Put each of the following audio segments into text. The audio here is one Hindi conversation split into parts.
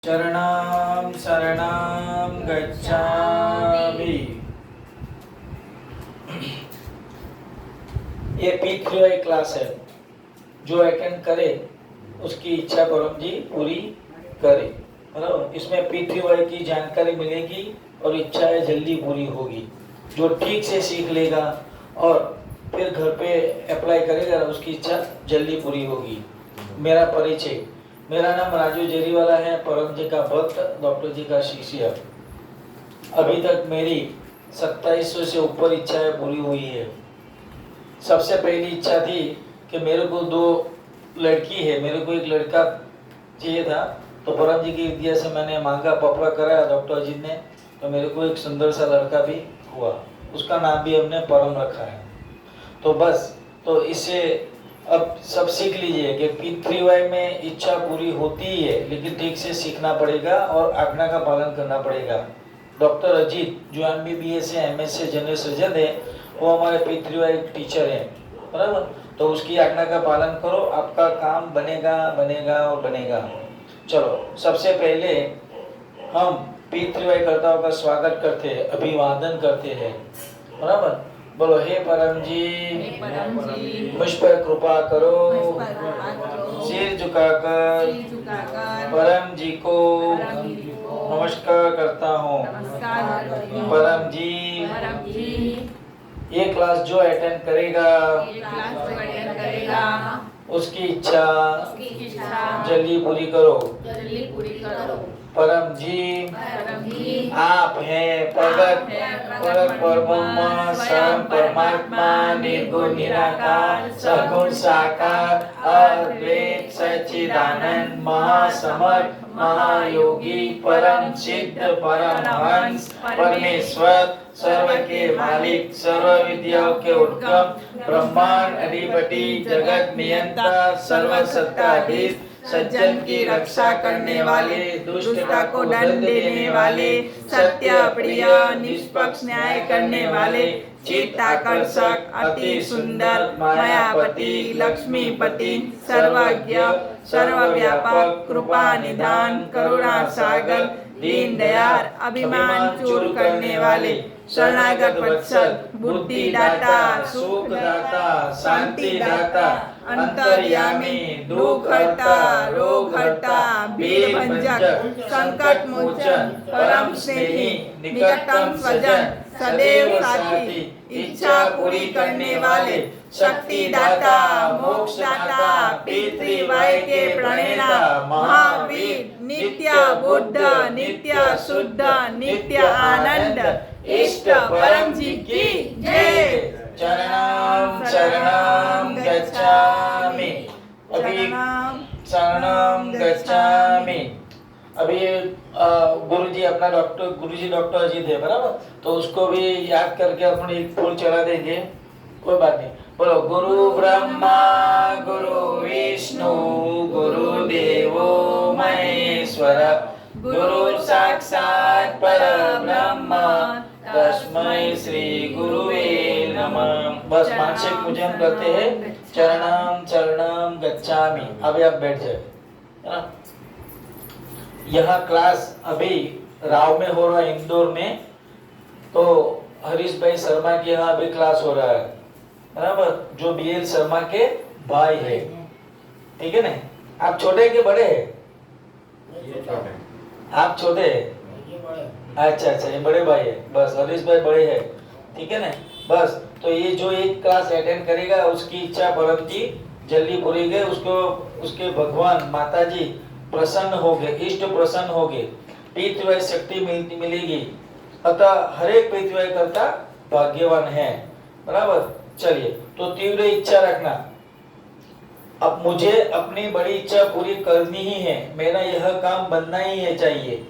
शरणं शरणं गच्छामि। ये P3Y क्लास है, जो अटेंड करे उसकी इच्छा परम जी पूरी करे। बराबर, इसमें P3Y की जानकारी मिलेगी और इच्छाएं जल्दी पूरी होगी। जो ठीक से सीख लेगा और फिर घर पे अप्लाई करेगा उसकी इच्छा जल्दी पूरी होगी। मेरा परिचय, मेरा नाम राजू जेरीवाला है, परम जी का भक्त, डॉक्टर जी का शिष्य। अभी तक मेरी 2700 से ऊपर इच्छाएं पूरी हुई है। सबसे पहली इच्छा थी कि मेरे को 2 लड़की है, मेरे को एक लड़का चाहिए था, तो परम जी की विद्या से मैंने मांगा, पपड़ा कराया डॉक्टर जी ने, तो मेरे को एक सुंदर सा लड़का भी हुआ। उसका नाम भी हमने परम रखा है। तो बस, तो इससे अब सब सीख लीजिए कि P3Y में इच्छा पूरी होती ही है, लेकिन ठीक से सीखना पड़ेगा और आज्ञा का पालन करना पड़ेगा। डॉक्टर अजीत जो MBBS है, MS से जनरल सर्जन है, वो हमारे P3Y टीचर हैं, बराबर। तो उसकी आज्ञा का पालन करो, आपका काम बनेगा बनेगा और बनेगा। चलो, सबसे पहले हम P3Y कर्ताओं का स्वागत करते हैं, अभिवादन करते हैं, बराबर। बोलो, हे परम जी, मुझ पर कृपा करो, सिर झुकाकर परम जी को नमस्कार करता हूँ। परम जी, ये क्लास जो अटेंड करेगा उसकी इच्छा जल्दी पूरी करो। परम जी, आप हैं प्रगट परब्रह्म स्वयं परमात्मा, निर्गुण निराकार सगुण साकार अद्वैत सच्चिदानंद महासमर्थ महायोगी परम सिद्ध परमहंस परमेश्वर, सर्व के मालिक, सर्व विद्याओं के उद्गम, ब्रह्मांड अधिपति, जगत नियंता, सर्व सत्ताधीश, सज्जन की रक्षा करने वाले, दुष्टता को दंड देने वाले, सत्य प्रिय निष्पक्ष न्याय करने वाले, चित्ताकर्षक अति सुंदर मायापति लक्ष्मीपति, सर्वज्ञ सर्वव्यापक कृपा निधान करुणा सागर, दीन दयाल अभिमान चूर करने वाले, शरणागत वत्सल, बुद्धि दाता, सुख दाता, शांति दाता, अंतर्यामी, दुख हरता, रोग हरता, भीड़ भंजक, संकट मोचन, परम स्नेही, निकटतम स्वजन, सदैव साथी, इच्छा पूरी करने वाले, शक्ति दाता, मोक्ष दाता, P3Y के प्रणेता, महावीर, नित्य बुद्ध, नित्य शुद्ध, नित्य आनंद, इष्ट परम जी की जय। चरणं शरणं गच्छामि। अभी शरणं गच्छामि। अभी गुरुजी अपना गुरुजी डॉक्टर अजीत है, बराबर, तो उसको भी याद करके अपन एक फूल चढ़ा देंगे, कोई बात नहीं। बोलो, गुरु ब्रह्मा गुरु विष्णु गुरु देवो महेश्वर, गुरु साक्षात् परब्रह्म तस्मै श्री गुरुवे नमः। बस मानसिक पूजन करते हैं, चरणं शरणं गच्छामि। अभी आप बैठ जाए, है ना। यह क्लास अभी राव में हो रहा है, इंदौर में, तो हरीश भाई शर्मा के यहाँ अभी क्लास हो रहा है, बराबर, जो BL शर्मा के भाई है, ठीक है ना। आप छोटे के बड़े हैं? आप छोटे हैं? अच्छा, ये बड़े भाई है, बस हरीश भाई बड़े हैं, ठीक है ना। बस, तो ये जो एक क्लास अटेंड करेगा उसकी इच्छा परम जी जल्दी पूरी गए, उसको उसके भगवान माता जी प्रसन्न हो गए, इष्ट प्रसन्न हो गए, P3Y शक्ति मिलेगी। अतः हर एक P3Y करता भाग्यवान है, बराबर। चलिए, तो तीव्र इच्छा रखना। अब मुझे अपनी बड़ी इच्छा पूरी करनी ही है, मेरा यह काम बनना ही है चाहिए,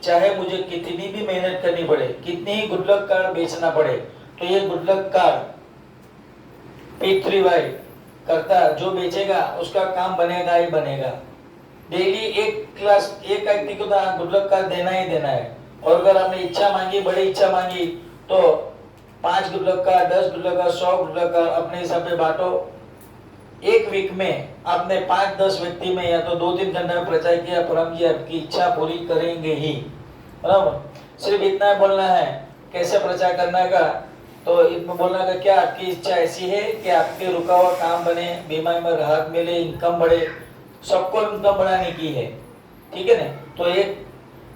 चाहे मुझे कितनी भी मेहनत करनी पड़े, कितनी ही गुडलक कार्ड बेचना पड़े, तो ये गुडलक कार्ड P3Y करता जो बेचेगा उसका काम बनेगा ही बनेगा। डेली एक व्यक्ति को गुडलक कार्ड देना ही देना है। और अगर हमने इच्छा मांगी, बड़ी इच्छा मांगी, तो 5 good luck card, 10 good luck card, 100 good luck card अपने हिसाब से बांटो, एक वीक में आपने 5-10 व्यक्ति में या तो 2-3 घंटे में प्रचार किया, परम जी आपकी इच्छा पूरी करेंगे ही, बराबर। सिर्फ इतना बोलना है कैसे प्रचार करना का, तो इसमें बोलना का क्या आपकी इच्छा ऐसी है कि आपके रुका हुआ काम बने, बीमारी में राहत मिले, इनकम बढ़े, सबको इनकम बढ़ाने की है, ठीक है ना। तो एक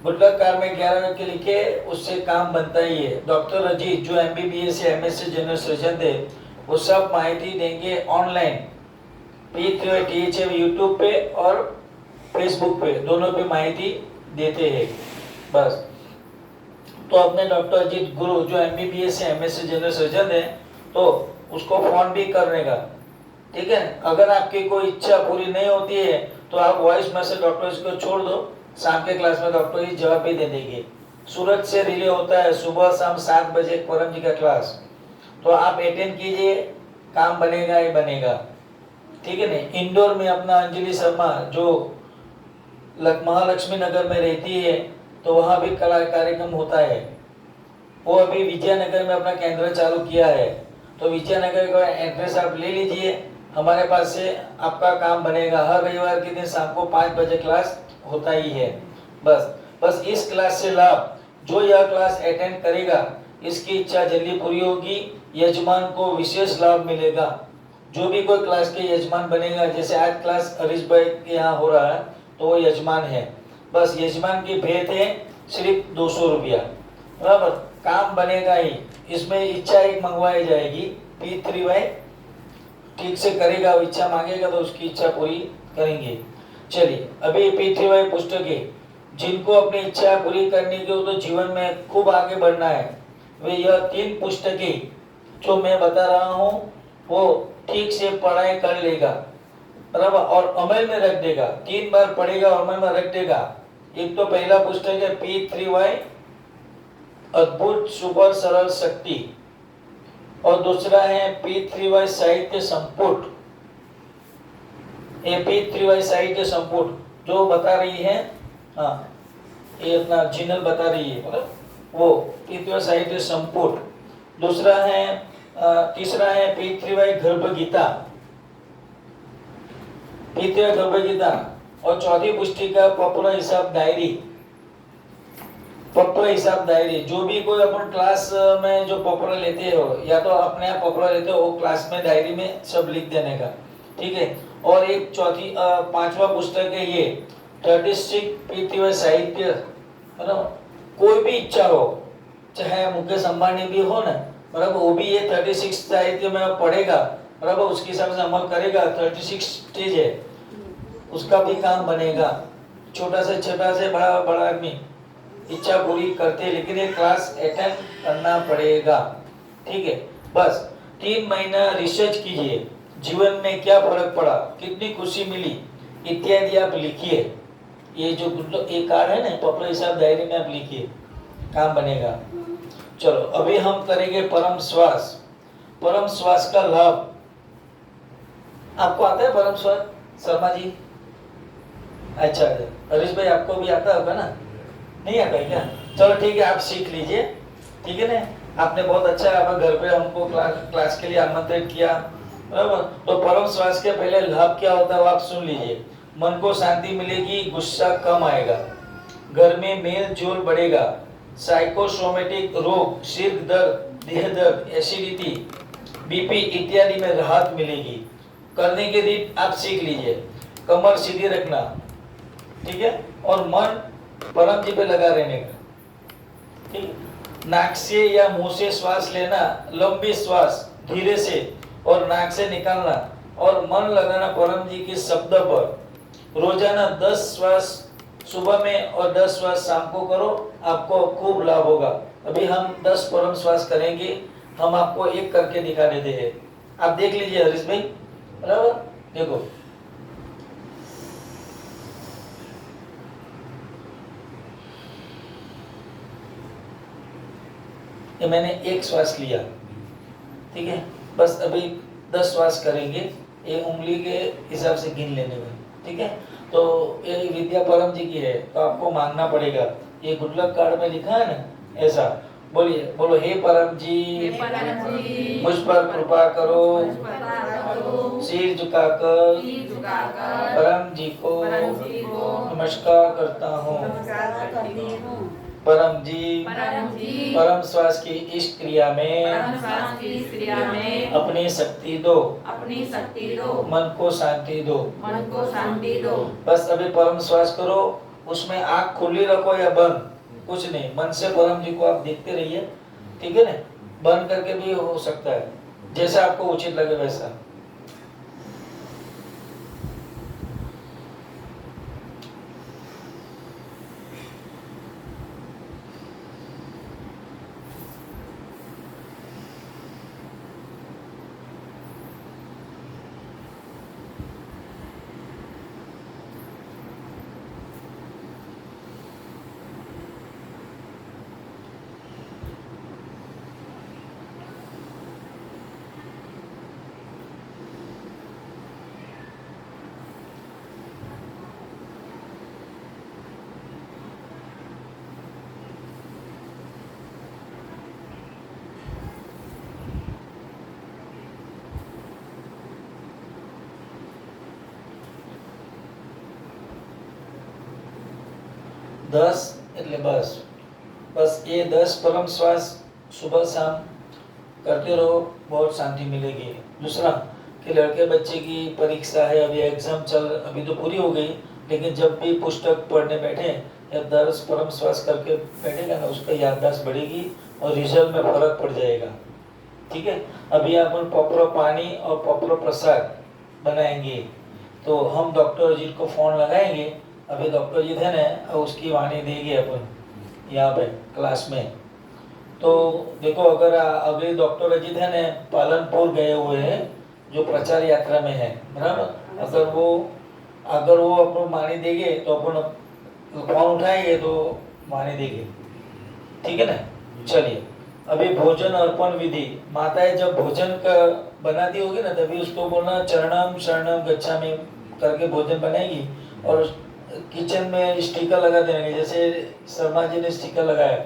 गुडलक कार में 11 के लिखे, उससे काम बनता ही है। डॉक्टर अजीत जो MBBS या MSc जनरल सर्जन थे, वो सब माहिती देंगे ऑनलाइन P3THF यूट्यूब पे और फेसबुक पे, दोनों पे माहिती देते हैं बस। तो अपने डॉक्टर अजीत गुरु जो MBBS या MSc जनरल सर्जन है, तो उसको फोन भी करने का, ठीक है। अगर आपकी कोई इच्छा पूरी नहीं होती है तो आप वॉइस मैसेज डॉक्टर को छोड़ दो, शाम के क्लास में डॉक्टर जी जवाब भी दे देंगे। सूरत से रिले होता है सुबह शाम 7 बजे परम जी का क्लास, तो आप अटेंड कीजिए, काम बनेगा ही बनेगा, ठीक है ना। इंदौर में अपना अंजलि शर्मा जो महालक्ष्मी नगर में रहती है, तो वहाँ भी कला कार्यक्रम होता है। वो अभी विजयनगर में अपना केंद्र चालू किया है, तो विजयनगर का एड्रेस आप ले लीजिए, हमारे पास से आपका काम बनेगा। हर रविवार के दिन शाम को 5 बजे क्लास होता ही है बस इस क्लास से लाभ, जो यह क्लास अटेंड करेगा इसकी इच्छा जल्दी पूरी होगी, यजमान को विशेष लाभ मिलेगा। जो भी कोई क्लास के यजमान बनेगा, जैसे आज क्लास हरीश भाई के यहाँ हो रहा है, तो वो यजमान है, बस यजमान की भेंट है सिर्फ 200 रुपया, बराबर। काम बनेगा ही, इसमें इच्छा एक मंगवाई जाएगी, P3Y ठीक से करेगा, इच्छा मांगेगा तो उसकी इच्छा पूरी करेंगे। चलिए अभी P3Y पुस्तकें, जिनको अपनी इच्छा पूरी करने की हो तो जीवन में खूब आगे बढ़ना है, वे यह 3 पुस्तकें जो मैं बता रहा हूँ वो ठीक से पढ़ाई कर लेगा, बराबर, और अमल में रख देगा। 3 बार पढ़ेगा और अमल में रख देगा। एक तो पहला पुस्तक है P3Y अद्भुत सुपर सरल शक्ति, और दूसरा है P3Y साहित्य संपुट। ये P3Y साहित्य संपुट जो बता रही है, हाँ ये अपना जिनल बता रही है, बराबर, वो P3Y साहित्य संपुट। दूसरा है तीसरा है P3Y गर्भ गीता, P3Y गर्भ गीता, और चौथी पुस्तिका पॉपुलर हिसाब डायरी। पॉपुलर हिसाब डायरी जो भी कोई अपन क्लास में जो पॉपुलर लेते हो, या तो अपने आप पॉपुलर लेते हो, वो क्लास में डायरी में सब लिख देने का, ठीक है। और एक चौथी 5वां पुस्तक है ये 36 P3Y साहित्य, है ना। कोई भी इच्छा हो, चाहे मुकेश अंबानी भी हो ना, बराबर, वो भी ये 36 साहित्य में पढ़ेगा, बराबर, उसके हिसाब से अमल करेगा। 36 स्टेज है, उसका भी काम बनेगा। छोटा से बड़ा आदमी इच्छा पूरी करते, लेकिन ये क्लास अटेंड करना पड़ेगा, ठीक है। बस 3 महीना रिसर्च कीजिए, जीवन में क्या फर्क पड़ा, कितनी खुशी मिली इत्यादि आप लिखिए। ये जो एक कार्ड है ना पॉपुलर हिसाब डायरी में आप लिखिए, काम बनेगा। चलो अभी हम करेंगे परम श्वास। परम श्वास का लाभ आपको आता है? परम श्वास शर्मा जी, अच्छा हरीश भाई आपको भी आता होगा ना? नहीं आता है क्या? चलो ठीक है, आप सीख लीजिए, ठीक है ना। आपने बहुत अच्छा आप घर पे हमको क्लास के लिए आमंत्रित किया, बराबर। तो परम श्वास के पहले लाभ क्या होता है वो आप सुन लीजिए। मन को शांति मिलेगी, गुस्सा कम आएगा, घर में मेल जोल बढ़ेगा, साइकोसोमेटिक रोग, सिर दर्द, देह दर्द, एसिडिटी, बीपी इत्यादि में राहत मिलेगी। करने के दिन आप सीख लीजिए, कमर सीधी रखना, ठीक है, और मन परम जी पे लगा रहने का, ठीक। नाक से या मुंह से श्वास लेना, लंबी श्वास धीरे से और नाक से निकालना, और मन लगाना परम जी के शब्द पर। रोजाना 10 श्वास सुबह में और 10 श्वास शाम को करो, आपको खूब लाभ होगा। अभी हम 10 परम श्वास करेंगे, हम आपको एक करके दिखा देते हैं, आप देख लीजिए हरीश भाई, बराबर। देखो ये मैंने एक श्वास लिया, ठीक है। बस अभी 10 श्वास करेंगे, ये उंगली के हिसाब से गिन लेने में, ठीक है। तो ये विद्या परम जी की है, तो आपको मांगना पड़ेगा। ये गुडलक कार्ड में लिखा है ना, ऐसा बोलिए, बोलो हे परम जी, मुझ पर कृपा करो, करो। सिर झुकाकर सिर झुकाकर परम जी को नमस्कार करता हूँ। नमस्कार करती हूँ। परम जी परम श्वास की इस क्रिया में परम श्वास की इस क्रिया में अपनी शक्ति दो, अपनी शक्ति दो, मन को शांति दो। मन को शांति दो। बस अभी परम श्वास करो, उसमें आँख खुली रखो या बंद, कुछ नहीं, मन से परम जी को आप देखते रहिए, ठीक है ना। बंद करके भी हो सकता है, जैसा आपको उचित लगे वैसा। दस એટલે बस ये 10 परम श्वास सुबह शाम करते रहो, बहुत शांति मिलेगी। दूसरा कि लड़के बच्चे की परीक्षा है, अभी एग्जाम अभी तो पूरी हो गई, लेकिन जब भी पुस्तक पढ़ने बैठे या 10 परम श्वास करके बैठेगा ना, उसका याददाश्त बढ़ेगी और रिजल्ट में फर्क पड़ जाएगा, ठीक है। अभी अपन पॉपुलर पानी और पॉपुलर प्रसाद बनाएंगे, तो हम डॉक्टर जी को फोन लगाएंगे, अभी डॉक्टर जी थे ना, उसकी वाणी देंगे अपन यहाँ पे क्लास में। तो देखो, अगर अभी डॉक्टर अजीत है ना पालनपुर गए हुए हैं, जो प्रचार यात्रा में है, बराबर। अगर वो अपन वाणी देंगे तो अपन फोन उठाएंगे तो वाणी देंगे, ठीक है ना। चलिए, अभी भोजन अर्पण विधि, माताएं जब भोजन का बनाती होगी ना, तभी उसको बोलना चरणम शरणम गच्छामि करके भोजन बनाएगी। और किचन में स्टिकर लगा देंगे, जैसे शर्मा जी ने स्टिकर लगाया,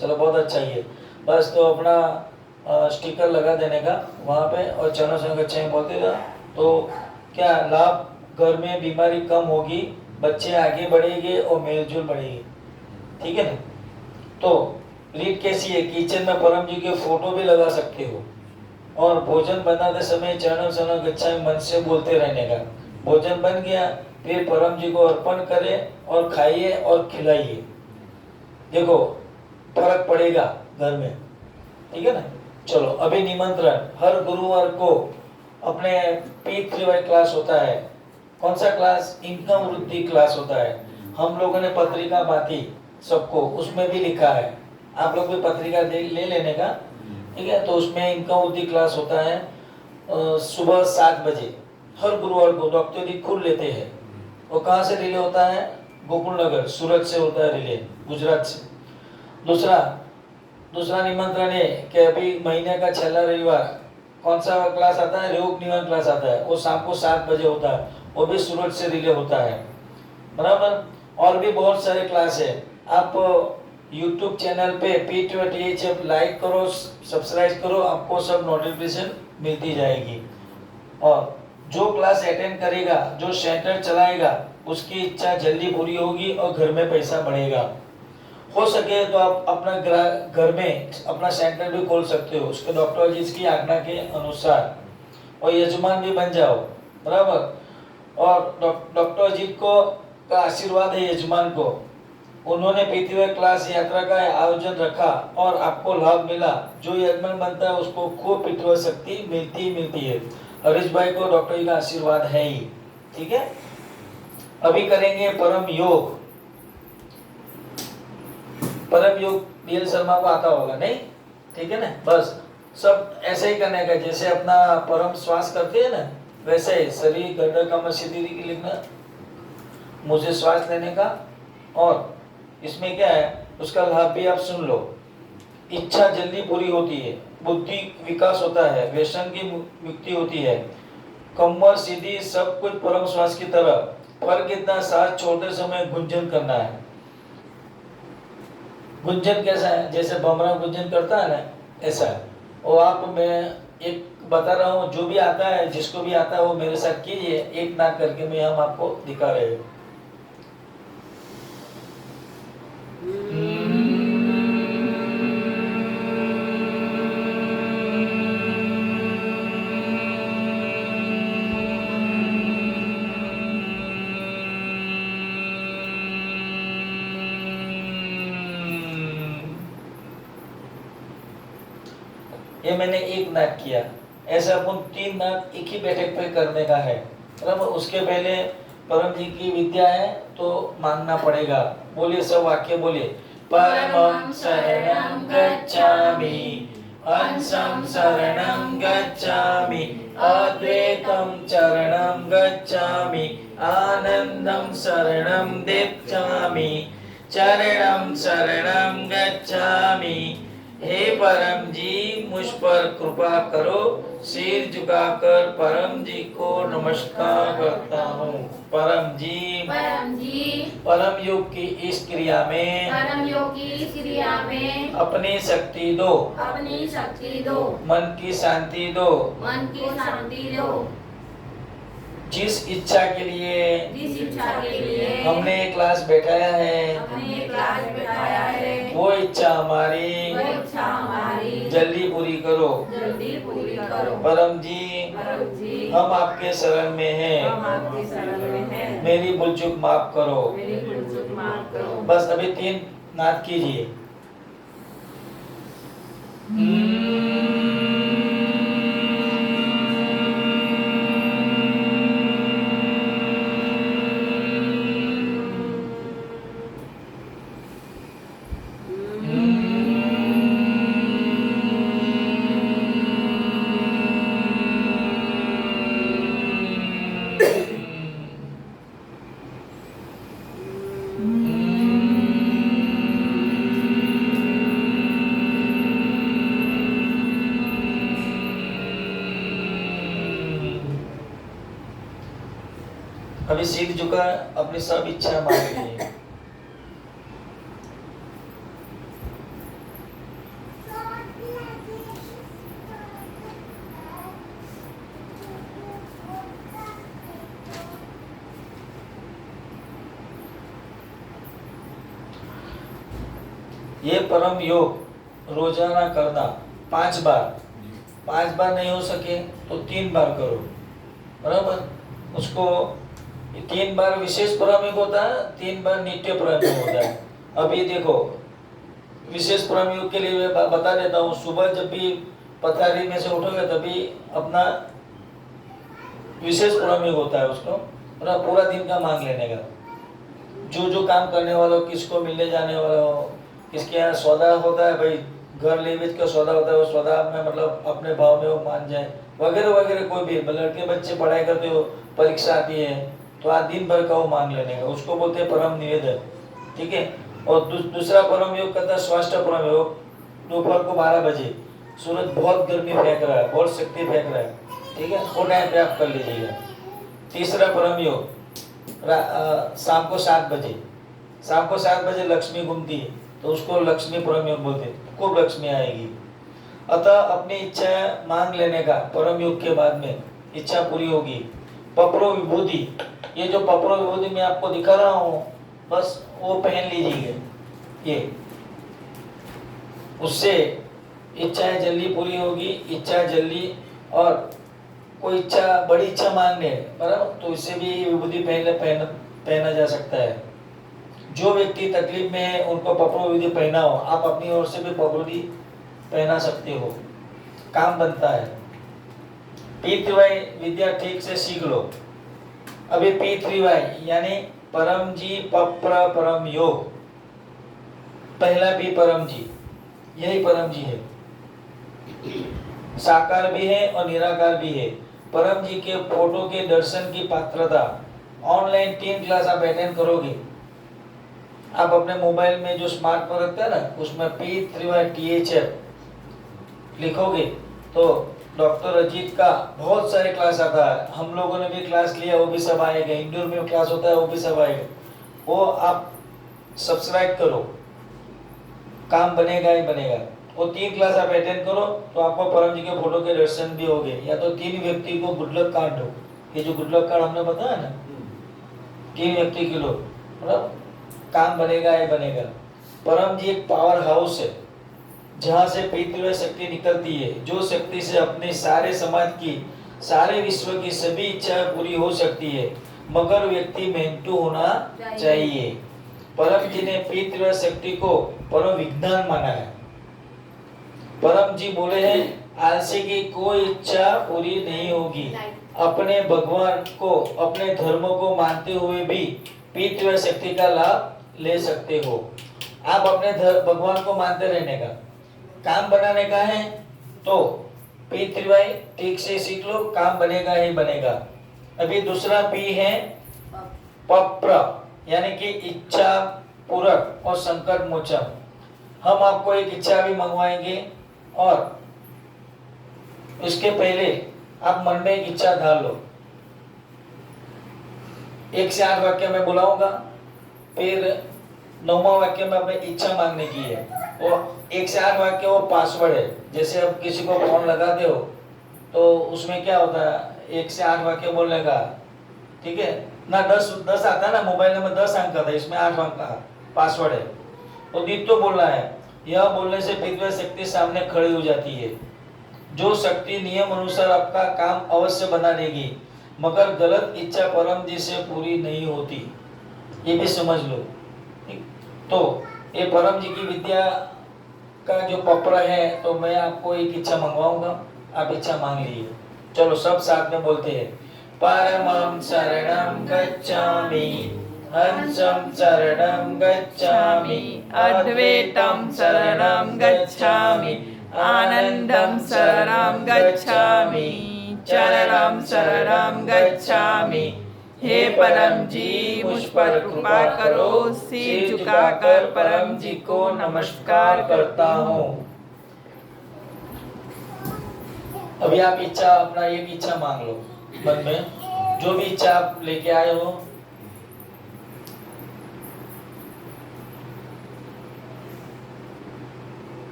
चलो बहुत अच्छा ही है। बस तो अपना स्टिकर लगा देने का वहाँ पे, और चरणम शरणम गच्छामि बोलते था, तो क्या लाभ, घर में बीमारी कम होगी, बच्चे आगे बढ़ेंगे और मेलजोल बढ़ेगी, ठीक है ना। तो रीत कैसी है, किचन में परम जी के फोटो भी लगा सकते हो, और भोजन बनाते समय चरणम शरणम गच्छामि मन से बोलते रहने का। भोजन बन गया, फिर परम जी को अर्पण करें और खाइए और खिलाइए, देखो फर्क पड़ेगा घर में, ठीक है ना। चलो, अभी निमंत्रण, हर गुरुवार को अपने P3Y क्लास होता है। कौन सा क्लास? इनकम वृद्धि क्लास होता है। हम लोगों ने पत्रिका बांटी सबको, उसमें भी लिखा है, आप लोग भी पत्रिका ले लेने का, ठीक है। तो उसमें इनकम वृद्धि क्लास होता है सुबह 7 बजे हर गुरुवार को। डॉक्टर जी खुद लेते हैं। वो कहाँ से रिले होता है? गोकुल नगर, सूरत से होता है रिले, गुजरात से। दूसरा निमंत्रण है कि अभी महीने का छेल्ला रविवार कौन सा क्लास आता है? योग निवारण क्लास आता है, वो शाम को 7 बजे होता है, वो भी सूरत से रिले होता है, बराबर। और भी बहुत सारे क्लास है। आप YouTube चैनल पे P2TH लाइक करो, सब्सक्राइब करो, आपको सब नोटिफिकेशन मिलती जाएगी। और जो क्लास अटेंड करेगा, जो सेंटर चलाएगा, उसकी इच्छा जल्दी पूरी होगी और घर में पैसा बढ़ेगा। हो सके तो आप अपना घर में अपना सेंटर भी खोल सकते हो, उसके डॉक्टर जी की आज्ञा के अनुसार, और यजमान भी बन जाओ, बराबर। और डॉक्टर जी को का आशीर्वाद है यजमान को, उन्होंने P3Y क्लास यात्रा का आयोजन रखा और आपको लाभ मिला। जो यजमान बनता है उसको खूब P3Y शक्ति मिलती है। हरीश भाई को डॉक्टर जी का आशीर्वाद है ही, ठीक है। अभी करेंगे परम योग। परम योग BL शर्मा को आता होगा, नहीं? ठीक है ना। बस सब ऐसे ही करने का, जैसे अपना परम श्वास करते हैं ना, वैसे ही शरीर गर्दन कमर सीधी की लिखना, मुझे श्वास लेने का। और इसमें क्या है, उसका लाभ भी आप सुन लो। इच्छा जल्दी पूरी होती है, बुद्धि विकास होता है, व्यसन की मुक्ति होती है, कमर सीधी, सब कुछ परम श्वास की तरह। फर्क इतना, सांस छोड़ते समय गुंजन करना है। गुंजन कैसा है? जैसे भमरा गुंजन करता है ना, ऐसा है। और आप में एक बता रहा हूँ, जो भी आता है, जिसको भी आता है वो मेरे साथ कीजिए, एक नाक करके मैं हम आपको दिखा रहे हैं। ये मैंने एक नाक किया। ऐसा अपन 3 नाक एक ही बैठक पे करने का है। मतलब उसके पहले परम जी की विद्या है तो मांगना पड़ेगा। बोलिए, सब वाक्य बोलिए। परमं शरणं गच्छामि, अंशं शरणं गच्छामि, अद्वैतं शरणं गच्छामि, आनंदं शरणं गच्छामि, चरणं शरणं गच्छामि। हे परम जी, मुझ पर कृपा करो। सिर झुकाकर परम जी को नमस्कार करता हूँ। परम जी, परम योग की इस क्रिया में अपनी शक्ति दो, मन की शांति दो। जिस इच्छा के लिए हमने क्लास बैठाया है, वो इच्छा हमारी जल्दी पूरी करो। परम जी, हम आपके शरण में हैं। मेरी भूल चूक माफ करो। बस अभी 3 नाद कीजिए। अभी सिर झुका, अपनी सब इच्छा मांग लीजिए। ये परम योग रोजाना करना 5 बार। 5 बार नहीं हो सके तो 3 बार करो, बराबर। उसको 3 बार विशेष परम योग होता है, 3 बार नित्य परम योग होता है। अब ये देखो, विशेष परम योग के लिए मैं बता देता हूँ। सुबह जब भी पथारी में से उठोगे तभी अपना विशेष परम योग होता है। उसको पूरा दिन का मांग लेने का। जो काम करने वाला हो, किसको मिलने जाने वाला हो, किसके यहाँ सौदा होता है, भाई घर ले बेच का सौदा होता है, वो सौदा में मतलब अपने भाव में वो मान जाए, वगैरह वगैरह। कोई भी लड़के बच्चे पढ़ाई करते हो, परीक्षा आती है तो आज दिन भर का वो मांग लेने का, उसको बोलते हैं परम निवेदन। ठीक है। और दूसरा परम योग कहता है स्वाष्ट परम योग। दोपहर को 12 बजे सूरज बहुत गर्मी फेंक रहा है, बहुत शक्ति फेंक रहा है, ठीक है, वो टाइम पे आप कर लीजिएगा। तीसरा परम योग शाम को 7 बजे। शाम को 7 बजे लक्ष्मी घूमती है तो उसको लक्ष्मी परम योग बोलते हैं, खूब लक्ष्मी आएगी। अतः अपनी इच्छा मांग लेने का परम योग के बाद में इच्छा पूरी होगी। पपरो विभूति, ये जो पपरो विभूति मैं आपको दिखा रहा हूँ, बस वो पहन लीजिए। ये उससे इच्छाएं जल्दी पूरी होगी। इच्छा जल्दी, और कोई इच्छा बड़ी इच्छा मांगने बराबर तो इससे भी विभूति पहना जा सकता है। जो व्यक्ति तकलीफ में है उनको पपरो विभूति पहना हो, आप अपनी ओर से भी पपरो विभूति पहना सकते हो, काम बनता है। P3Y विद्या ठीक से सीख लो। अभी P3Y यानी परम जी पप्र परम योग, पहला भी परम जी, यही परम जी है। साकार भी है और निराकार भी है। परम जी के फोटो के दर्शन की पात्रता, ऑनलाइन 3 क्लास आप अटेंड करोगे। आप अपने मोबाइल में जो स्मार्टफोन रखता है ना, उसमें P3Y THF लिखोगे तो डॉक्टर अजीत का बहुत सारे क्लास आता है। हम लोगों ने भी क्लास लिया, वो भी सब आएगा। इंडोर में क्लास होता है, वो भी सब आएगा। वो आप सब्सक्राइब करो, काम बनेगा ही बनेगा। वो 3 क्लास आप अटेंड करो तो आपको परम जी के फोटो के दर्शन भी होंगे। या तो 3 व्यक्ति को गुड लक कार्ड दो, ये जो गुड लक कार्ड हमने बताया ना, 3 व्यक्ति के लो, मतलब काम बनेगा, ये बनेगा। परम जी एक पावर हाउस है जहाँ से पितृ शक्ति निकलती है, जो शक्ति से अपने सारे समाज की, सारे विश्व की सभी इच्छाएं पूरी हो सकती है, मगर व्यक्ति मेहनतू होना चाहिए। परम जी ने पितृ शक्ति को परम विज्ञान माना है। परम जी बोले हैं आलसी की कोई इच्छा पूरी नहीं होगी। अपने भगवान को, अपने धर्म को मानते हुए भी पितृ शक्ति का लाभ ले सकते हो। आप अपने भगवान को मानते रहने का, काम बनाने का है तो पितृ ठीक से सीख लो, काम बनेगा ही बनेगा। अभी दूसरा पी है पप्र, यानी कि इच्छा पूरक और संकट मोचन। हम आपको एक इच्छा भी मंगवाएंगे और उसके पहले आप मन में एक इच्छा डाल लो। 1 से 8 वाक्य में बुलाऊंगा, फिर 9वां वाक्य में अपनी इच्छा मांगने की है। और 1 से 8 वाक्य वो पासवर्ड है। जैसे अब किसी को फोन लगाते हो तो उसमें क्या होता है, 1 से 8 वाक्य बोलने का, ठीक है ना। 10 आता है ना, मोबाइल नंबर 10 अंक का था, इसमें 8 अंक का पासवर्ड है। तो दीप तो बोलना है। यह बोलने से पितृ शक्ति सामने खड़ी हो जाती है। जो शक्ति नियम अनुसार आपका काम अवश्य बना देगी, मगर गलत इच्छा परम जी से पूरी नहीं होती, ये भी समझ लो। तो ये परम जी की विद्या का जो पत्र है, तो मैं आपको एक इच्छा मंगवाऊंगा, आप इच्छा मांग लीजिए। चलो सब साथ में बोलते हैं। परमं शरणं गच्छामि, हंसं शरणं गच्छामि, अद्वैतं शरणं गच्छामि, आनंदं शरणं गच्छामि, चरणं शरणं गच्छामि। हे परम जी, मुझ पर कृपा करो। सिर झुकाकर परम जी को नमस्कार करता हूँ। अभी आप इच्छा, अपना एक इच्छा मांग लो मन में, जो भी इच्छा आप लेके आए हो।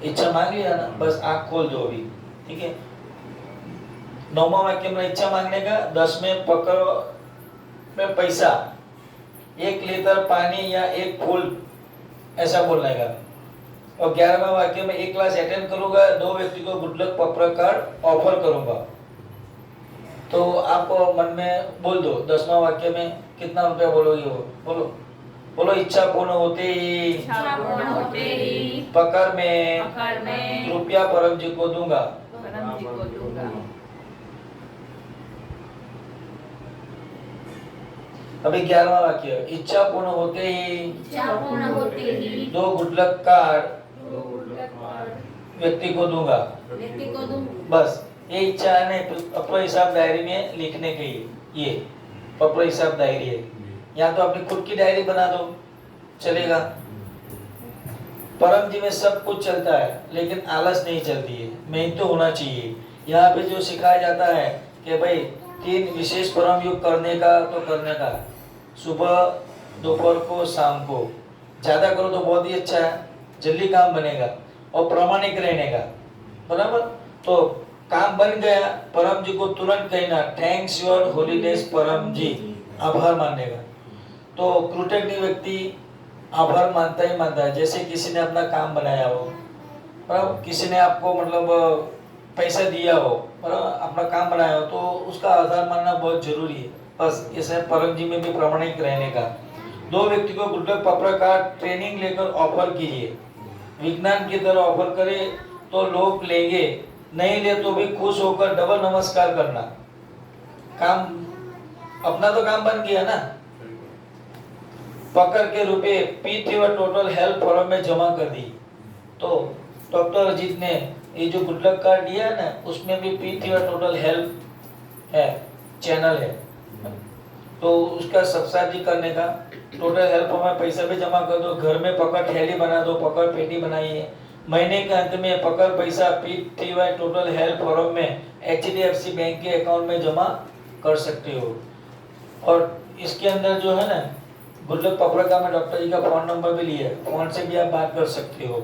इच्छा मांग लिया ना, बस आँख खोल दो अभी, ठीक है। 9वां वाक्य में इच्छा मांगने का, 10 में पकड़ में पैसा, 1 लीटर पानी या 1 फूल, ऐसा बोलने का। और 11वां वाक्य में 1 क्लास अटेंड करूंगा, 2 व्यक्ति को गुड लक पत्र कार्ड ऑफर करूंगा। तो आप मन में बोल दो, 10वां वाक्य में कितना रुपया बोलोगे वो, बोलो बोलो। इच्छा पूर्ण होते ही पकड़ में रुपया परम जी को दूंगा। अभी 11वां वाक्य, इच्छा पूर्ण होते ही 2 गुड लक कार्ड व्यक्ति को दूंगा। बस ये इच्छा है ना, पप्र हिसाब डायरी में लिखने के लिए, ये पप्र हिसाब डायरी है। या तो अपनी खुद की डायरी बना दो, चलेगा। परम जी में सब कुछ चलता है, लेकिन आलस नहीं चलती है, मेहनत तो होना चाहिए। यहाँ पे जो सिखाया जाता है कि भाई 3 विशेष परम योग करने का, तो करने का, सुबह, दोपहर को, शाम को। ज्यादा करो तो बहुत ही अच्छा है, जल्दी काम बनेगा। और प्रामाणिक रहने का, बराबर। तो काम बन गया, परम जी को तुरंत कहना थैंक्स योर होलीनेस परम जी, आभार मानने का। तो कृतज्ञ व्यक्ति आभार मानता ही मानता है। जैसे किसी ने अपना काम बनाया हो, पर किसी ने आपको मतलब पैसा दिया हो, पर अपना काम बनाया हो, तो उसका आभार मानना बहुत जरूरी है। बस इसे परम जी में भी प्रामाणिक रहने का। 2 व्यक्ति को गुड लक पत्र का ट्रेनिंग लेकर ऑफर कीजिए। विज्ञान की तरह ऑफर करे तो लोग लेंगे, नहीं ले तो भी खुश होकर डबल नमस्कार करना। काम अपना तो काम बन गया ना। पकड़ के रुपए पीठ व टोटल हेल्थ फॉर्म में जमा कर दी। तो डॉक्टर अजीत ने ये जो गुड लक कार्ड दिया है ना, उसमें भी पीठ व टोटल हेल्थ है, चैनल है। तो उसका सब्सिडी करने का, टोटल हेल्प में पैसा भी जमा कर दो। घर में पकड़ थैली बना दो, पकड़ पेटी बनाइए, महीने के अंत में पकड़ पैसा PTY टोटल हेल्थ फोरम में HDFC बैंक के अकाउंट में जमा कर सकते हो। और इसके अंदर जो है ना गुल्लक पपरका में डॉक्टर जी का फोन नंबर भी लिया है, फोन से भी आप बात कर सकते हो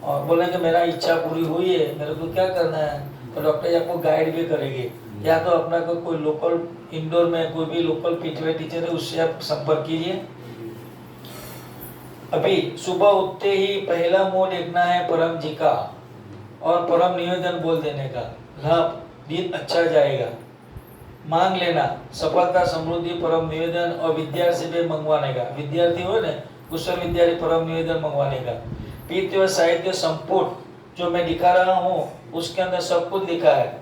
और बोले कि मेरा इच्छा पूरी हुई है, मेरे को क्या करना है, तो डॉक्टर जी आपको गाइड भी करेंगे। या तो अपना कोई लोकल इंडोर में कोई भी लोकल PTY टीचर है उससे आप संपर्क कीजिए। अभी सुबह उठते ही पहला मुंह देखना है परम जी का और परम निवेदन बोल देने का, लाभ दिन अच्छा जाएगा। मांग लेना सफलता समृद्धि परम निवेदन और विद्यार्थी से भी मंगवाने का, विद्यार्थी हो ना कुशल विद्यार्थी परम निवेदन मंगवाने का। PTY साहित्य संपुट जो मैं दिखा रहा हूँ उसके अंदर सब कुछ लिखा है,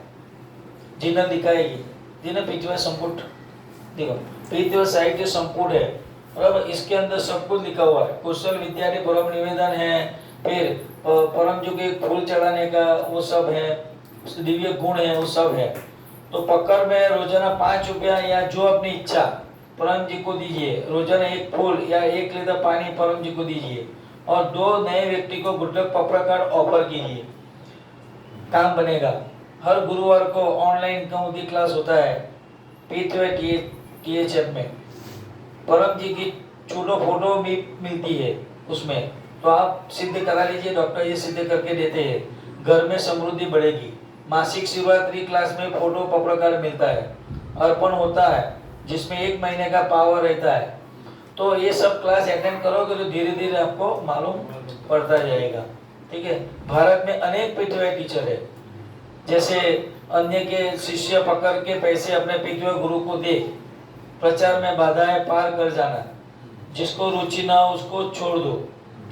जिन्हें दिखाएगी जिन्हें PTY संपुट देखो PTY साहित्य संपुट है बराबर, इसके अंदर सब कुछ लिखा हुआ है। कुशल विद्यार्थी परम निवेदन है, फिर परम जो के फूल चढ़ाने का वो सब है, दिव्य गुण है वो सब है। तो पकड़ में रोजाना 5 रुपया या जो अपनी इच्छा परम जी को दीजिए, रोजाना 1 फूल या 1 लीटर पानी परम जी को दीजिए और 2 नए व्यक्ति को गुल्लक पपरा कार्ड ऑफर कीजिए, काम बनेगा। हर गुरुवार को ऑनलाइन कम्युनिटी क्लास होता है PTY THF में, परम जी की छोटो फोटो भी मिलती है उसमें, तो आप सिद्ध करा लीजिए, डॉक्टर जी सिद्ध करके देते हैं। घर में समृद्धि बढ़ेगी। मासिक शिवरात्रि क्लास में फोटो पपरा कार्ड मिलता है, अर्पण होता है जिसमें 1 महीने का पावर रहता है। तो ये सब क्लास अटेंड करोगे तो धीरे धीरे आपको मालूम पड़ता जाएगा। ठीक है, भारत में अनेक PTY टीचर है, जैसे अन्य के शिष्य पकड़ के पैसे अपने PTY गुरु को दे, प्रचार में बाधाएं पार कर जाना, जिसको रुचि ना हो उसको छोड़ दो,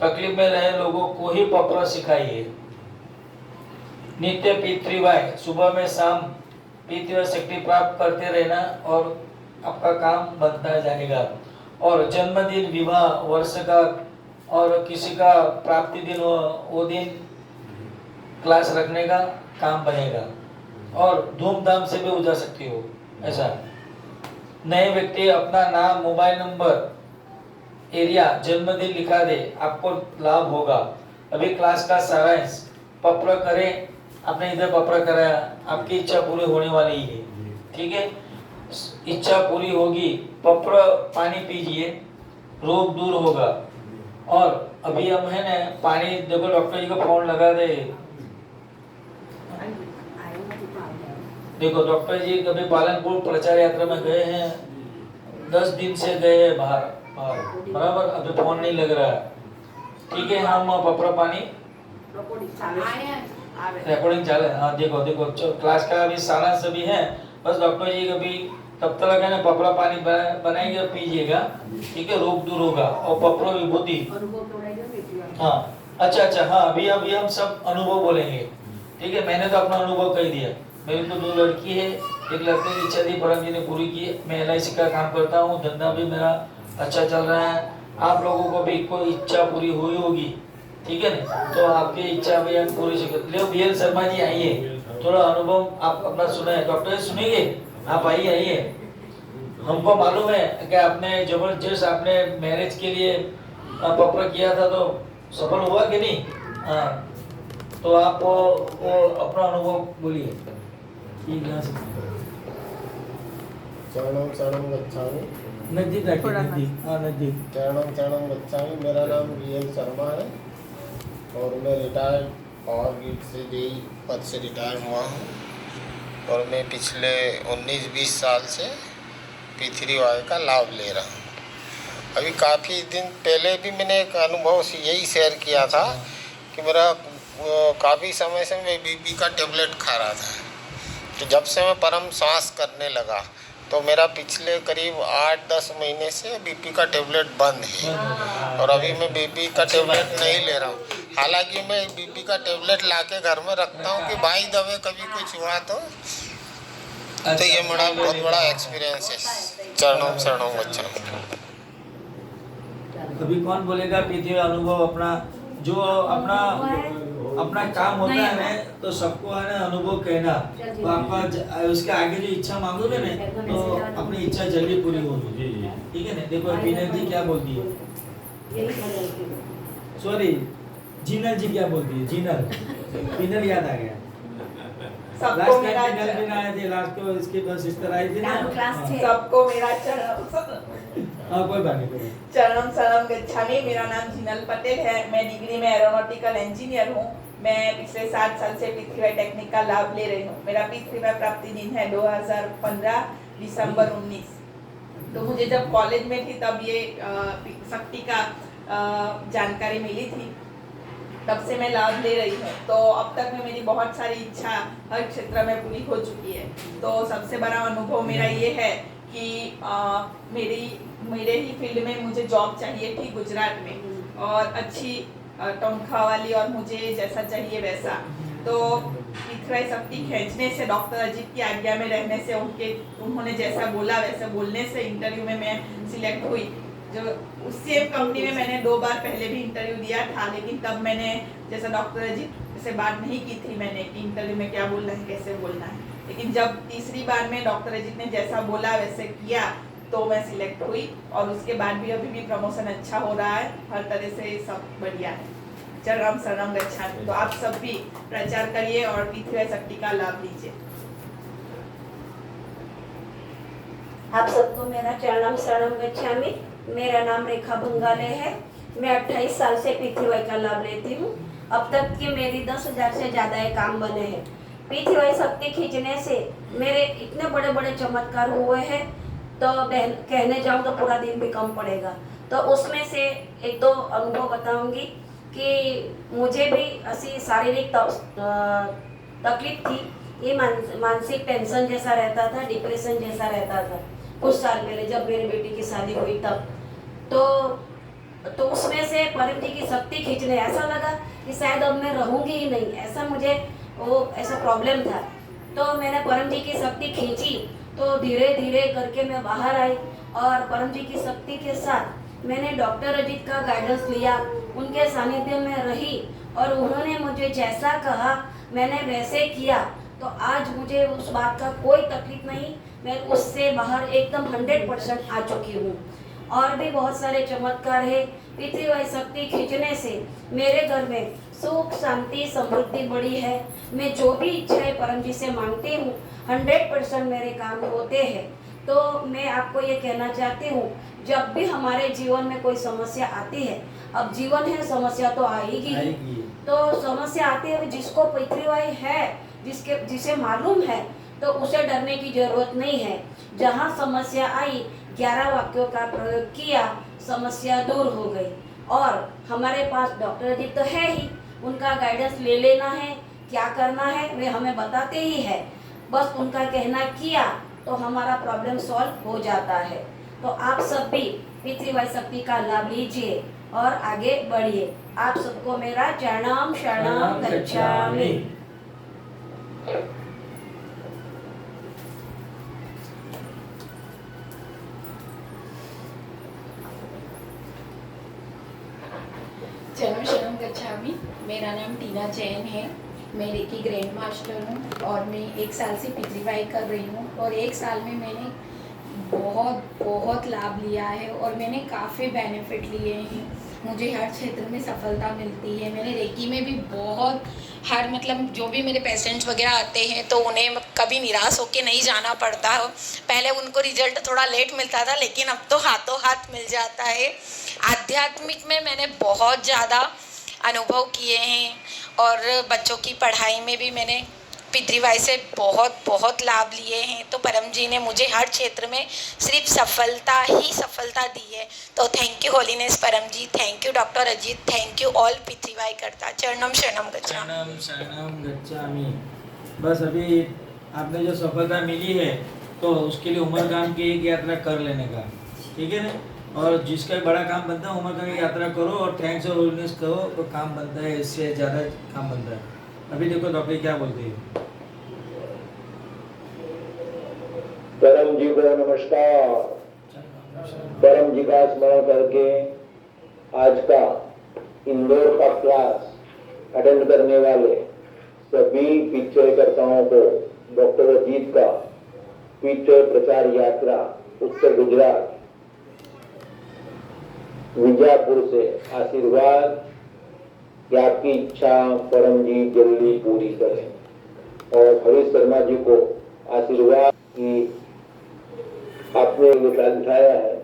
तकलीफ में रहे लोगों को ही पपरा सिखाइए। नित्य PTY सुबह में शाम PTY शक्ति प्राप्त करते रहना और आपका काम बनता जाएगा। और जन्मदिन, विवाह, वर्ष का और किसी का प्राप्ति दिन हो वो दिन क्लास रखने का काम बनेगा और धूमधाम से भी उजा सकती हो ऐसा। नए व्यक्ति अपना नाम, मोबाइल नंबर, एरिया, जन्मदिन लिखा दे, आपको लाभ होगा। अभी क्लास का सारांश पपरा करें, आपने इधर पपरा कराया, आपकी इच्छा पूरी होने वाली है। ठीक है, इच्छा पूरी होगी, पपरा पानी पीजिए, रोग दूर होगा। और अभी हम है ना पानी देखो, डॉक्टर जी को फोन लगा दे, देखो डॉक्टर जी कभी पालनपुर प्रचार यात्रा में गए हैं, 10 दिन से गए हैं बाहर बराबर, अभी फोन नहीं लग रहा है। ठीक है, हम पपरा पानी रिकॉर्डिंग चाले, हाँ देखो देखो क्लास का अभी सारांश भी है, बस डॉक्टर जी कभी तब तक है ना पपरा पानी बनाएंगे पीजिएगा। ठीक है, रोग दूर होगा और पपरा विभूति। हाँ अच्छा हाँ, अभी हम सब अनुभव बोलेंगे। ठीक है, मैंने तो अपना अनुभव कह दिया। मेरी तो 2 लड़की है, एक लड़के की इच्छा थी परम जी ने पूरी की। मैं LIC का काम करता हूँ, धंधा भी मेरा अच्छा चल रहा है। आप लोगों को भी कोई इच्छा पूरी हुई होगी, ठीक है ना, तो आपकी इच्छा भी हम पूरी ले। BL शर्मा जी आइए, थोड़ा अनुभव आप अपना सुने, डॉक्टर जी सुनेंगे, आप आइए। हमको मालूम है कि आपने जबरदस्त आपने मैरिज के लिए पपरा किया था, तो सफल हुआ कि नहीं? हाँ, तो आप वो अपना अनुभव बोलिए। चरणम चरणम गच्छामि, नजदीक नजदीक। चरणम गच्छामि। मेरा नाम BL शर्मा है और मैं रिटायर्ड पावर ग्रिड से जेई पद से रिटायर हुआ हूँ और मैं पिछले 19-20 साल से PTY का लाभ ले रहा हूँ। अभी काफ़ी दिन पहले भी मैंने एक अनुभव यही शेयर किया था कि मेरा काफ़ी समय से मैं BP का टेबलेट खा रहा था। तो जब से मैं परम सांस करने लगा तो मेरा पिछले करीब 8-10 महीने से BP का टेबलेट बंद है और अभी मैं BP का टेबलेट नहीं ले रहा हूँ। हालांकि मैं BP का टेबलेट लाके घर में रखता हूँ कि भाई दबे कभी कुछ हुआ तो ये मेरा बहुत बड़ा एक्सपीरियंस है। चरणों गच्छामि। कभी कौन बोलेगा PTY अनुभव अपना, जो अपना काम होता है ना, तो सबको है ना अनुभव कहना, तो आपका उसके आगे जो इच्छा मांगोगे ना तो अपनी इच्छा जल्दी पूरी होगी। ठीक है ना, देखो विनय जी क्या बोलती है, सॉरी जीनल जी क्या बोलती है? जीनल जीनल याद आ गया। सबको लास्ट मेरा टाइम जीनल भी आए थे, लास्ट को इसके बाद सिस्टर आई थी ना। डांस क्लास हाँ। थे। सबको मेरा चरणम कोई बात नहीं, कोई बात चरणम शरणम गच्छामि। मेरा नाम जीनल पटेल है। मैं डिग्री में एरोनॉटिकल इंजीनियर हूँ। मैं पिछले 7 साल से पृथ्वी टेक्निक का लाभ ले रही हूँ। मेरा पृथ्वी प्राप्ति दिन है 2015 दिसंबर 19। तो मुझे जब कॉलेज में थी तब ये शक्ति का जानकारी मिली थी, तब से मैं लाभ ले रही हूँ। तो अब तक में मेरी बहुत सारी इच्छा हर क्षेत्र में पूरी हो चुकी है। तो सबसे बड़ा अनुभव मेरा ये है कि मेरे ही फील्ड में मुझे जॉब चाहिए थी गुजरात में, और अच्छी तनख्वाह वाली, और मुझे जैसा चाहिए वैसा। तो पृथ्वी शक्ति खींचने से, डॉक्टर अजीत की आज्ञा में रहने से, उन्होंने जैसा बोला वैसे बोलने से इंटरव्यू में मैं सिलेक्ट हुई। जो उस सेम कंपनी में मैंने 2 बार पहले भी इंटरव्यू दिया था, लेकिन तब मैंने जैसा डॉक्टर अजीत से बात नहीं की थी मैंने कि इंटरव्यू में क्या बोलना है, कैसे बोलना है। लेकिन जब तीसरी बार में डॉक्टर अजीत ने जैसा बोला वैसे किया तो मैं सिलेक्ट हुई, और उसके बाद भी अभी भी प्रमोशन अच्छा हो रहा है। हर तरह से सब बढ़िया है। चरणम शरणम गच्छामि। तो आप सब भी प्रचार करिए और पृथ्वी शक्ति का लाभ लीजिए। आप सबको मेरा चरणम शरणम गच्छामि। मेरा नाम रेखा बंगाले है। मैं 28 साल से पृथ्वी का लाभ लेती हूँ। अब तक की मेरी 10,000 से ज़्यादा काम बने हैं। पृथ्वी शक्ति खींचने से मेरे इतने बड़े बड़े चमत्कार हुए हैं, तो कहने जाऊँ तो पूरा दिन भी कम पड़ेगा। तो उसमें से 1-2 अनुभव बताऊंगी कि मुझे भी ऐसी शारीरिक तकलीफ थी। ये मानसिक टेंशन जैसा रहता था, डिप्रेशन जैसा रहता था कुछ साल पहले जब मेरी बेटी की शादी हुई तब। तो उसमें से परम जी की शक्ति खींचने ऐसा लगा कि शायद अब मैं रहूँगी ही नहीं, ऐसा मुझे ऐसा प्रॉब्लम था। तो मैंने परम जी की शक्ति खींची, तो धीरे धीरे करके मैं बाहर आई, और परम जी की शक्ति के साथ मैंने डॉक्टर अजीत का गाइडेंस लिया, उनके सानिध्य में रही, और उन्होंने मुझे जैसा कहा मैंने वैसे किया। तो आज मुझे उस बात का कोई तकलीफ नहीं, मैं उससे बाहर एकदम 100% आ चुकी हूँ। और भी बहुत सारे चमत्कार है। पृथ्वी शक्ति खींचने से मेरे घर में सुख शांति समृद्धि बढ़ी है। मैं जो भी इच्छाएं परम जी से मांगती हूँ 100% मेरे काम होते हैं। तो मैं आपको ये कहना चाहती हूँ, जब भी हमारे जीवन में कोई समस्या आती है, अब जीवन है समस्या तो आएगी ही, तो समस्या आती है, जिसको पृथ्वी है, जिसे मालूम है, तो उसे डरने की जरूरत नहीं है। जहाँ समस्या आई 11 वाक्यों का प्रयोग किया, समस्या दूर हो गई। और हमारे पास डॉक्टर अजीत तो है ही, उनका गाइडेंस ले लेना है, क्या करना है वे हमें बताते ही है, बस उनका कहना किया तो हमारा प्रॉब्लम सॉल्व हो जाता है। तो आप सब भी पृथ्वी शक्ति का लाभ लीजिए और आगे बढ़िए। आप सबको मेरा चरणम शरणम गच्छामि। चरणम शरणम गच्छामि। मेरा नाम टीना जैन है। मैं रेकी ग्रैंड मास्टर हूँ और मैं 1 साल से पृथ्वी कर रही हूँ, और 1 साल में मैंने बहुत लाभ लिया है और मैंने काफ़ी बेनिफिट लिए हैं। मुझे हर क्षेत्र में सफलता मिलती है। मैंने रेकी में भी बहुत मतलब जो भी मेरे पेशेंट्स वगैरह आते हैं तो उन्हें कभी निराश होकर नहीं जाना पड़ता है। पहले उनको रिजल्ट थोड़ा लेट मिलता था, लेकिन अब तो हाथों हाथ मिल जाता है। आध्यात्मिक में मैंने बहुत ज़्यादा अनुभव किए हैं, और बच्चों की पढ़ाई में भी मैंने पृथ्वी से बहुत लाभ लिए हैं। तो परम जी ने मुझे हर क्षेत्र में सिर्फ सफलता दी है। तो thank you holiness Param ji, thank you doctor Ajit, thank you all पृथ्वी करता। चरणम शरणम गच्छामि। बस अभी आपने जो सफलता मिली है तो उसके लिए उमर काम की एक यात्रा कर लेने का, ठीक है ना। और जिसका भी बड़ा काम बनता है उमर काम की यात्रा करो और थैंक्स और होलीनेस करो तो काम बनता है, इससे ज़्यादा काम बनता है। अभी देखो डॉक्टर क्या बोलते हैं। परम जी को नमस्कार। परम जी का स्मरण करके आज का इंदौर का क्लास अटेंड करने वाले सभी पिक्चरकर्ताओं को डॉक्टर अजीत का पिक्चर प्रचार यात्रा उत्तर गुजरात विजापुर से आशीर्वाद, कि आपकी इच्छा परम जी जल्दी पूरी करें। और हरीश शर्मा जी को आशीर्वाद की आपने दिखाया है,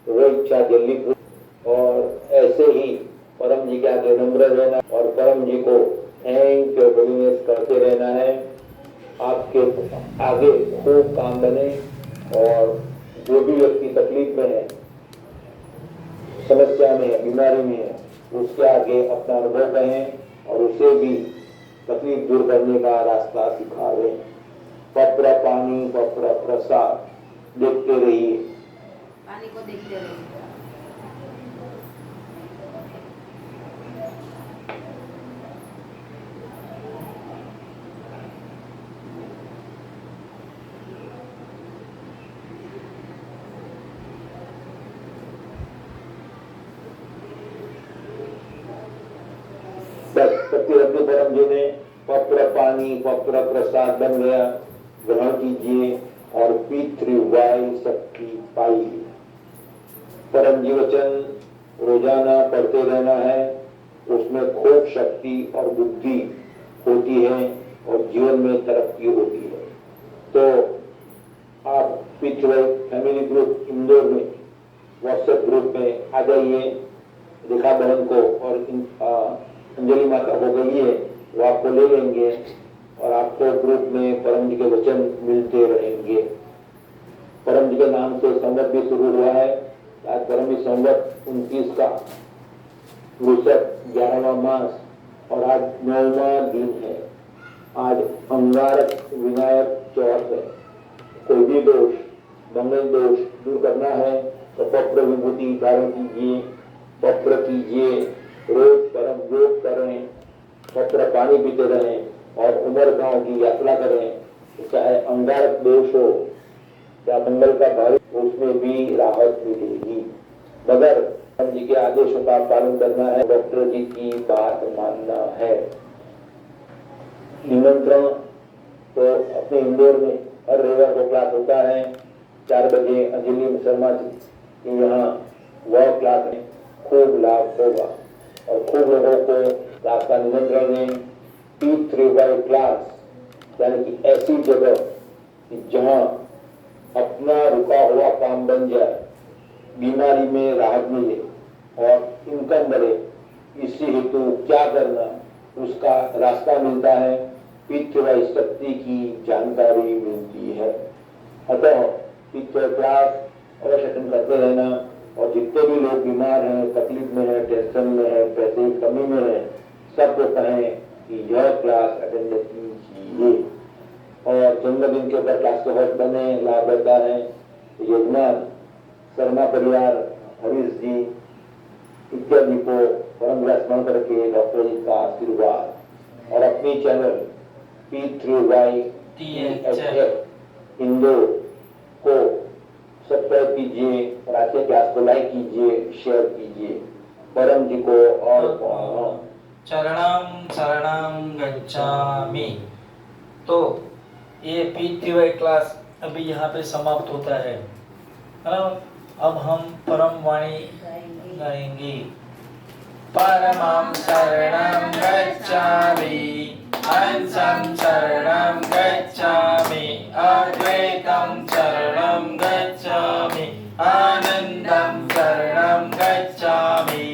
वो इच्छा जल्दी पूरी। और ऐसे ही परम जी के आगे नम्र रहना और परम जी को थैंक यू बोलिनेस करते रहना है। आपके आगे खूब काम बने और जो भी व्यक्ति तकलीफ में है, समस्या में है, बीमारी में है, उसके आगे अपना अनुभव कहें और उसे भी तकलीफ दूर करने का रास्ता सिखावे। पत्र पानी पत्र प्रसाद देखते रहिए। पानी को देखते रहिए। बस प्रतिरब्धि परम जी ने पत्र पानी पत्र प्रसाद बन गया, ग्रहण कीजिए और पितृवायु शक्ति पाइए। परम जी वचन रोजाना पढ़ते रहना है, उसमें खूब शक्ति और बुद्धि होती है और जीवन में तरक्की होती है। तो आप पितृवायु फैमिली ग्रुप इंदौर में व्हाट्सएप ग्रुप में आ जाइए। रेखा बहन को और अंजलि माता हो गई है, वो आपको ले लेंगे और आपको ग्रुप में परम जी के वचन मिलते रहेंगे। परम जी के नाम से संवत भी शुरू हुआ है। आज परम जी संवत 29 का वृषभ 11वां मास और आज 9वां दिन है। आज अंगारक विनायक चौथ है। कोई भी दोष, मंगल दोष दूर करना है तो पत्र विभूति धारण कीजिए, पत्र कीजिए, रोज परम योग करें, पत्र पानी पीते रहें और उमर गांव की यात्रा करें। चाहे अंगारक दोष हो या मंगल का भारी, उसमें भी राहत मिलेगी। मगर परम जी के आदेशों का पालन करना है, डॉक्टर जी की बात मानना है। निमंत्रण तो अपने इंदौर में हर रविवार को क्लास होता है 4 बजे अंजलि शर्मा जी के यहाँ वह क्लास में खूब लाभ होगा और खूब लोगों को क्लास का निमंत्रण दें। P3Y क्लास यानी कि ऐसी जगह जहाँ अपना रुका हुआ काम बन जाए, बीमारी में राहत मिले और इनकम बढ़े। इसी हेतु क्या करना उसका रास्ता मिलता है, P3Y शक्ति की जानकारी मिलती है। अतः P3Y क्लास अवश्य अटेंड करते रहना और जितने भी लोग बीमार हैं, तकलीफ में है, टेंशन में है, पैसे की कमी में है, सबको कहें कि यह क्लास अटेंड कीजिए। और जन्मदिन के ऊपर क्लास के होस्ट बने, लाभ रहता है। यजमान शर्मा परिवार, हरीश जी इत्यादि को परम स्मरण करके डॉक्टर जी का आशीर्वाद और अपनी चैनल P3Y इंदौर को सब्सक्राइब कीजिए और आज के क्लास को लाइक कीजिए, शेयर कीजिए। परम जी को और चरणम शरणम गच्छामि। तो ये P3Y क्लास अभी यहाँ पे समाप्त होता है ना। अब हम परम वाणी गाएंगे। परमं शरणं गच्छामि, अंशं शरणं गच्छामि, अद्वैतं शरणं गच्छामि, आनन्दं शरणं गच्छामि,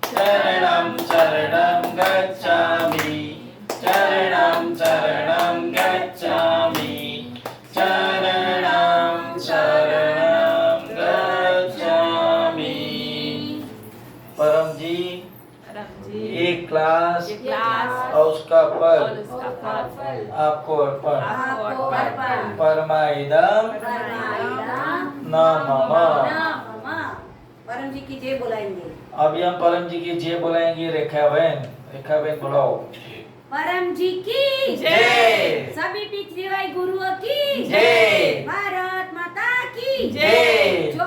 शरणं शरणं गच्छामि, शरणं शरणं गच्छामि, शरणं शरणं गच्छामि। परम जी एक क्लास और उसका फल आपको अर्पण। परमाइदम न मम। परम जी की जय बुलाएंगे। अभी हम परम जी की जय बुलाएंगे। रेखा बहन बुलाओ। परम जी की जय। सभी P3Y गुरुओं की जय। भारत माता की जय। जो